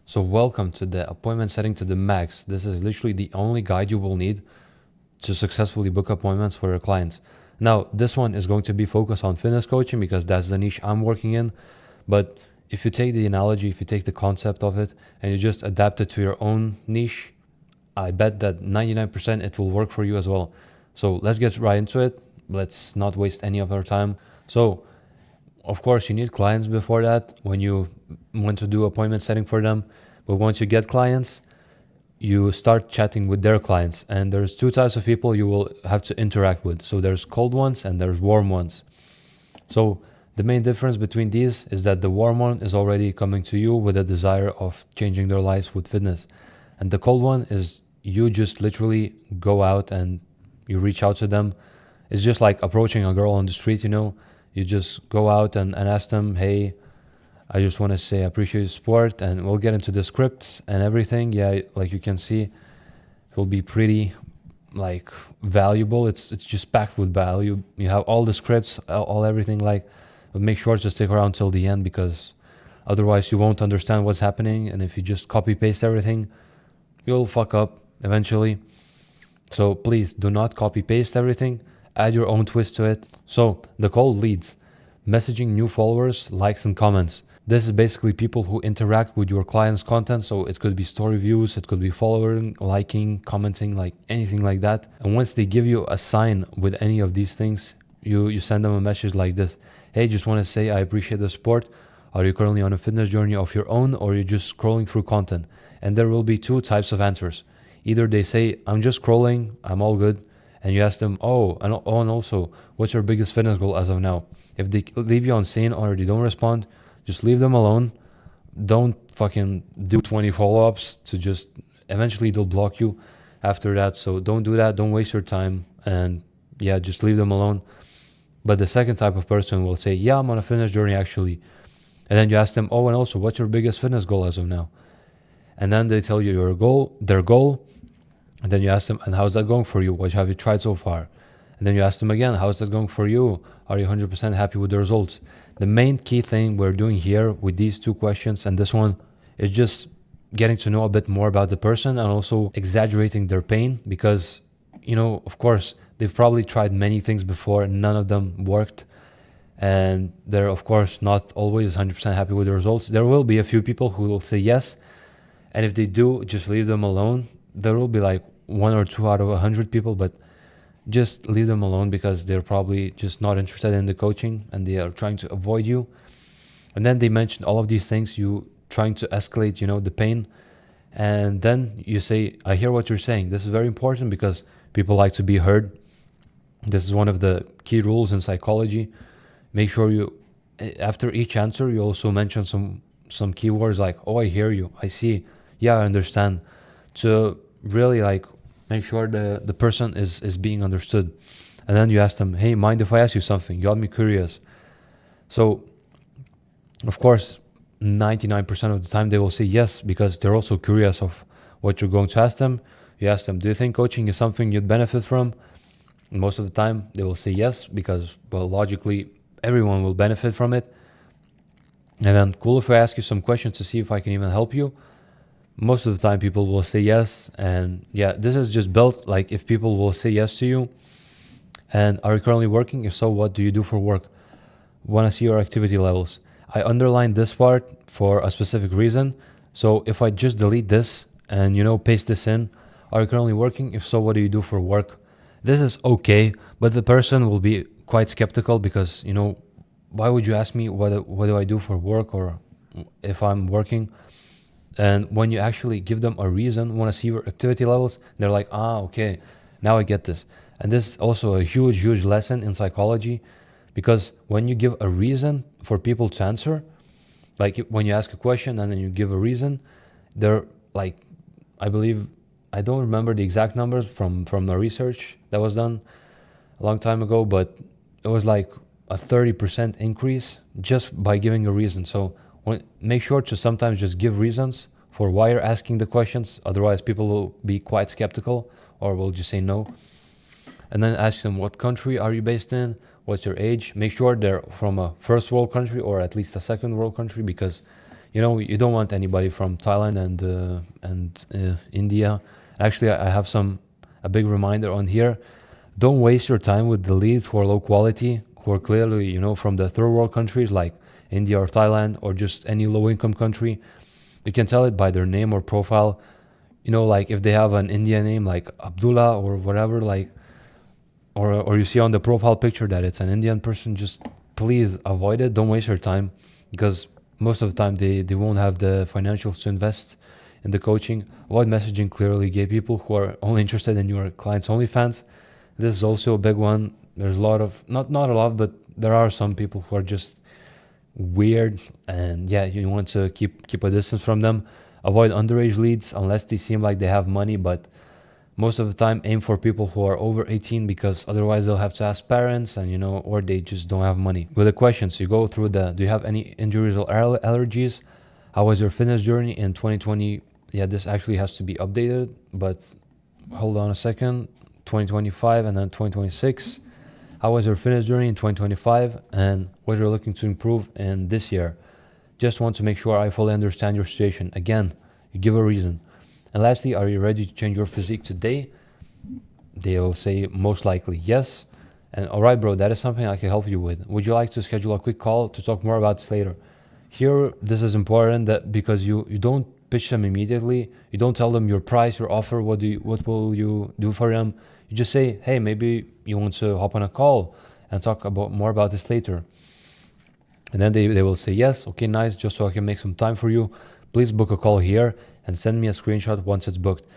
So welcome to the appointment setting to the max. This is literally the only guide you will need to successfully book appointments for your clients. Now, this one is going to be focused on fitness coaching because that's the niche I'm working in. But if you take the analogy, if you take the concept of it and you just adapt it to your own niche, I bet that 99% it will work for you as well. So let's get right into it. Let's not waste any of our time. So, of course, you need clients before that when you want to do appointment setting for them. But once you get clients, you start chatting with their clients. And there's two types of people you will have to interact with. So there's cold ones and there's warm ones. So the main difference between these is that the warm one is already coming to you with a desire of changing their lives with fitness. And the cold one is you just literally go out and you reach out to them. It's just like approaching a girl on the street, you just go out and ask them, hey, I just want to say I appreciate your support, and we'll get into the script and everything. Yeah, like you can see, it will be pretty like valuable. It's just packed with value. You have all the scripts, all everything, but make sure to stick around till the end because otherwise you won't understand what's happening. And if you just copy paste everything, you'll fuck up eventually. So please do not copy paste everything. Add your own twist to it. So the cold leads, messaging new followers, likes and comments. This is basically people who interact with your client's content. So it could be story views, it could be following, liking, commenting, like anything like that. And once they give you a sign with any of these things, you send them a message like this. Hey, just want to say I appreciate the support. Are you currently on a fitness journey of your own, or are you just scrolling through content? And there will be two types of answers. Either they say, I'm just scrolling, I'm all good. And you ask them, and also, what's your biggest fitness goal as of now? If they leave you on scene or they don't respond, just leave them alone. Don't fucking do 20 follow-ups to just, eventually they'll block you after that. So don't do that. Don't waste your time. And yeah, just leave them alone. But the second type of person will say, yeah, I'm on a fitness journey actually. And then you ask them, and also, what's your biggest fitness goal as of now? And then they tell you their goal. And then you ask them, and how's that going for you? What have you tried so far? And then you ask them again, how's that going for you? Are you 100% happy with the results? The main key thing we're doing here with these two questions and this one is just getting to know a bit more about the person and also exaggerating their pain because, of course, they've probably tried many things before and none of them worked. And they're, of course, not always 100% happy with the results. There will be a few people who will say yes. And if they do, just leave them alone. There will be like 1 or 2 out of 100 people, but just leave them alone because they're probably just not interested in the coaching and they are trying to avoid you. And then they mentioned all of these things, you trying to escalate, the pain. And then you say, I hear what you're saying. This is very important because people like to be heard. This is one of the key rules in psychology. Make sure you, after each answer, you also mention some keywords like, I hear you, I see, yeah, I understand. To really make sure the person is being understood. And then you ask them, hey, mind if I ask you something? You got me curious. So, of course, 99% of the time they will say yes because they're also curious of what you're going to ask them. You ask them, do you think coaching is something you'd benefit from? And most of the time they will say yes because, well, logically, everyone will benefit from it. And then, cool if I ask you some questions to see if I can even help you? Most of the time people will say yes. And yeah, this is just built like if people will say yes to you. And are you currently working? If so, what do you do for work? Want to see your activity levels. I underlined this part for a specific reason. So if I just delete this and paste this in, are you currently working? If so, what do you do for work? This is okay, but the person will be quite skeptical because why would you ask me what do I do for work or if I'm working? And when you actually give them a reason, want to see your activity levels, they're like, okay, now I get this. And this is also a huge lesson in psychology because when you give a reason for people to answer, like when you ask a question and then you give a reason, they're like, I believe, I don't remember the exact numbers from the research that was done a long time ago, but it was like a 30% increase just by giving a reason. So make sure to sometimes just give reasons for why you're asking the questions. Otherwise, people will be quite skeptical or will just say no. And then ask them, what country are you based in? What's your age? Make sure they're from a first world country or at least a second world country because You don't want anybody from Thailand and India. Actually, I have a big reminder on here. Don't waste your time with the leads who are low quality, who are clearly, from the third world countries like India or Thailand or just any low income country. You can tell it by their name or profile. Like if they have an Indian name like Abdullah or whatever, like, or you see on the profile picture that it's an Indian person, just please avoid it. Don't waste your time, because most of the time they won't have the financials to invest in the coaching. Avoid messaging clearly gay people who are only interested in your clients' OnlyFans. This is also a big one. There's a lot of, not a lot, but there are some people who are just weird, and yeah, you want to keep a distance from them. Avoid underage leads unless they seem like they have money, but most of the time aim for people who are over 18, because otherwise they'll have to ask parents, and or they just don't have money. With the questions, you go through do you have any injuries or allergies? How was your fitness journey in 2020? Yeah, this actually has to be updated, but hold on a second. 2025 and then 2026. How was your fitness journey in 2025, and what you're looking to improve in this year? Just want to make sure I fully understand your situation. Again, you give a reason. And lastly, are you ready to change your physique today? They'll say most likely yes. And all right, bro, that is something I can help you with. Would you like to schedule a quick call to talk more about this later? Here, this is important that because you don't pitch them immediately. You don't tell them your price, your offer, what will you do for them. You just say, hey, maybe you want to hop on a call and talk more about this later. And then they will say, yes, okay, nice, just so I can make some time for you. Please book a call here and send me a screenshot once it's booked.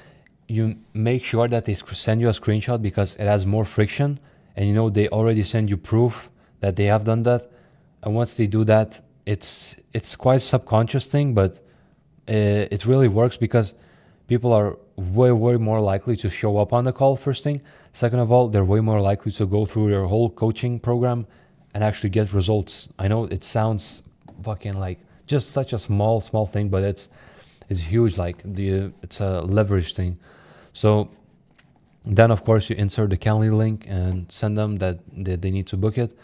You make sure that they send you a screenshot, because it has more friction, and they already send you proof that they have done that. And once they do that, it's quite a subconscious thing, but it really works, because people are way more likely to show up on the call, first thing. Second of all, they're way more likely to go through your whole coaching program and actually get results. I know it sounds fucking like just such a small thing, but it's huge. Like it's a leverage thing. So then of course you insert the Calendly link and send them that they need to book it.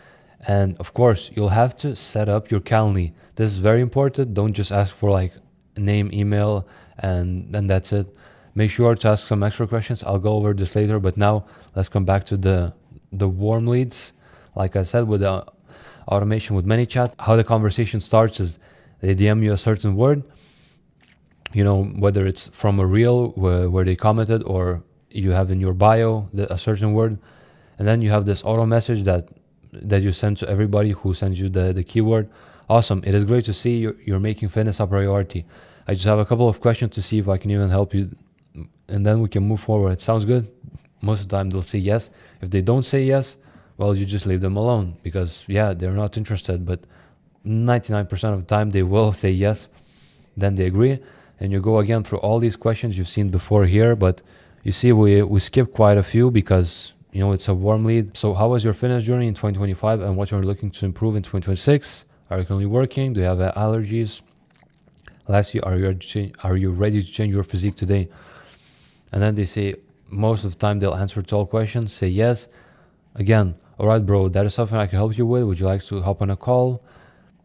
And of course you'll have to set up your Calendly. This is very important. Don't just ask for like name, email, and then that's it. Make sure to ask some extra questions. I'll go over this later, but now let's come back to the warm leads. Like I said, with the automation with ManyChat, how the conversation starts is they DM you a certain word, whether it's from a reel where they commented, or you have in your bio a certain word, and then you have this auto message that you send to everybody who sends you the keyword. Awesome. It is great to see you're making fitness a priority. I just have a couple of questions to see if I can even help you, and then we can move forward. Sounds good? Most of the time they'll say yes. If they don't say yes, well, you just leave them alone, because yeah, they're not interested. But 99% of the time they will say yes. Then they agree, and you go again through all these questions you've seen before here, but you see we skip quite a few because it's a warm lead. So how was your fitness journey in 2025, and what you're looking to improve in 2026? Are you currently working? Do you have allergies? Lastly, are you ready to change your physique today? And then they say, most of the time they'll answer to all questions, say yes. Again, all right, bro, that is something I can help you with. Would you like to hop on a call?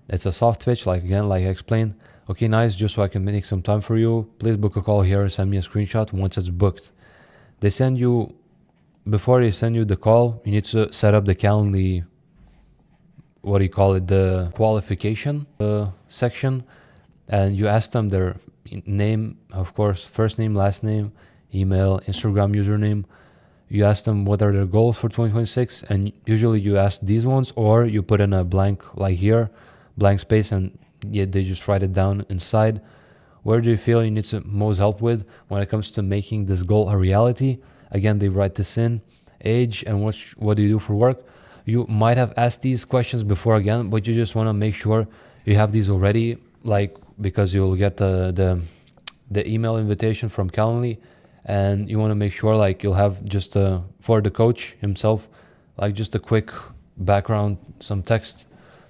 It's a soft pitch, like I explained. Okay, nice, just so I can make some time for you. Please book a call here and send me a screenshot once it's booked. Before they send you the call, you need to set up the Calendly, the qualification section, and you ask them their name, of course, first name, last name, email, Instagram username. You ask them what are their goals for 2026, and usually you ask these ones, or you put in a blank, like here, blank space, and they just write it down inside. Where do you feel you need most help with when it comes to making this goal a reality? Again, they write this in, age, and what do you do for work? You might have asked these questions before again, but you just want to make sure you have these already, like, because you'll get the email invitation from Calendly, and you want to make sure like you'll have just for the coach himself, like just a quick background, some text,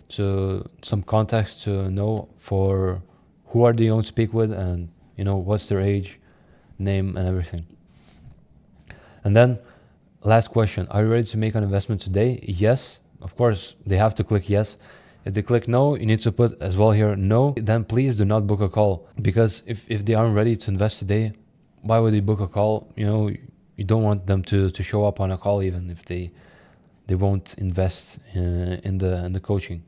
to some context to know for who are they going to speak with, and what's their age, name, and everything. And then last question, are you ready to make an investment today? Yes, of course they have to click yes, If they click no, you need to put as well here no. Then please do not book a call, because if they aren't ready to invest today, why would they book a call? You know, you don't want them to show up on a call even if they won't invest in the coaching.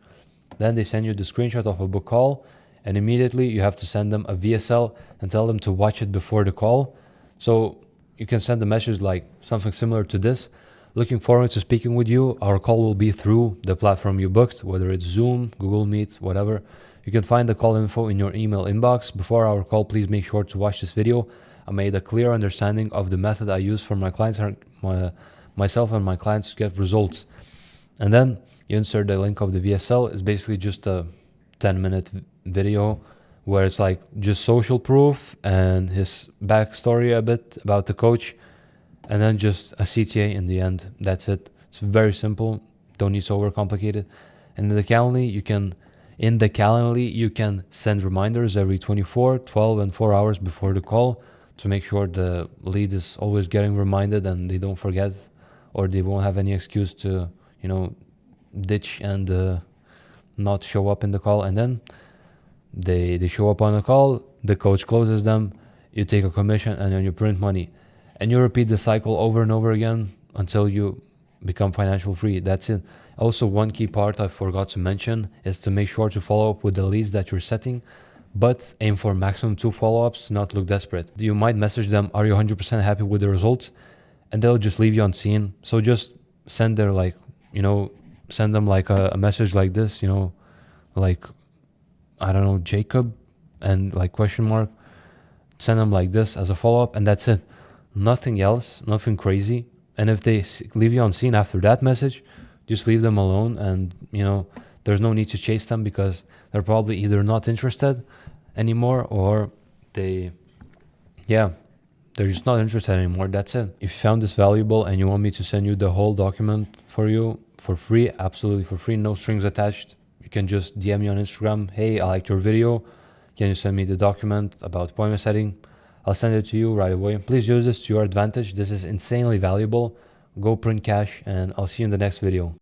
Then they send you the screenshot of a book call, and immediately you have to send them a VSL and tell them to watch it before the call. So you can send a message like something similar to this: looking forward to speaking with you. Our call will be through the platform you booked, whether it's Zoom, Google Meet, whatever. You can find the call info in your email inbox. Before our call, please make sure to watch this video. I made a clear understanding of the method I use for my clients, myself and my clients to get results. And then you insert the link of the VSL. It's basically just a 10-minute video where it's like just social proof and his backstory a bit about the coach, and then just a CTA in the end. That's it. It's very simple. Don't need to overcomplicate it. And in the Calendly, you can send reminders every 24, 12, and 4 hours before the call to make sure the lead is always getting reminded and they don't forget, or they won't have any excuse to, ditch and not show up in the call. And then they show up on the call, the coach closes them, you take a commission, and then you print money. And you repeat the cycle over and over again until you become financial free. That's it. Also, one key part I forgot to mention is to make sure to follow up with the leads that you're setting, but aim for maximum 2 follow-ups, not look desperate. You might message them, are you 100% happy with the results? And they'll just leave you on scene. So just send their send them like a message like this, like, I don't know, Jacob, and like question mark. Send them like this as a follow-up, and that's it. Nothing else, nothing crazy. And if they leave you on scene after that message, just leave them alone. And there's no need to chase them, because they're probably either not interested anymore, or they're just not interested anymore. That's it. If you found this valuable and you want me to send you the whole document for you for free, absolutely for free, no strings attached, you can just DM me on Instagram. Hey, I liked your video. Can you send me the document about appointment setting? I'll send it to you right away. Please use this to your advantage. This is insanely valuable. Go print cash, and I'll see you in the next video.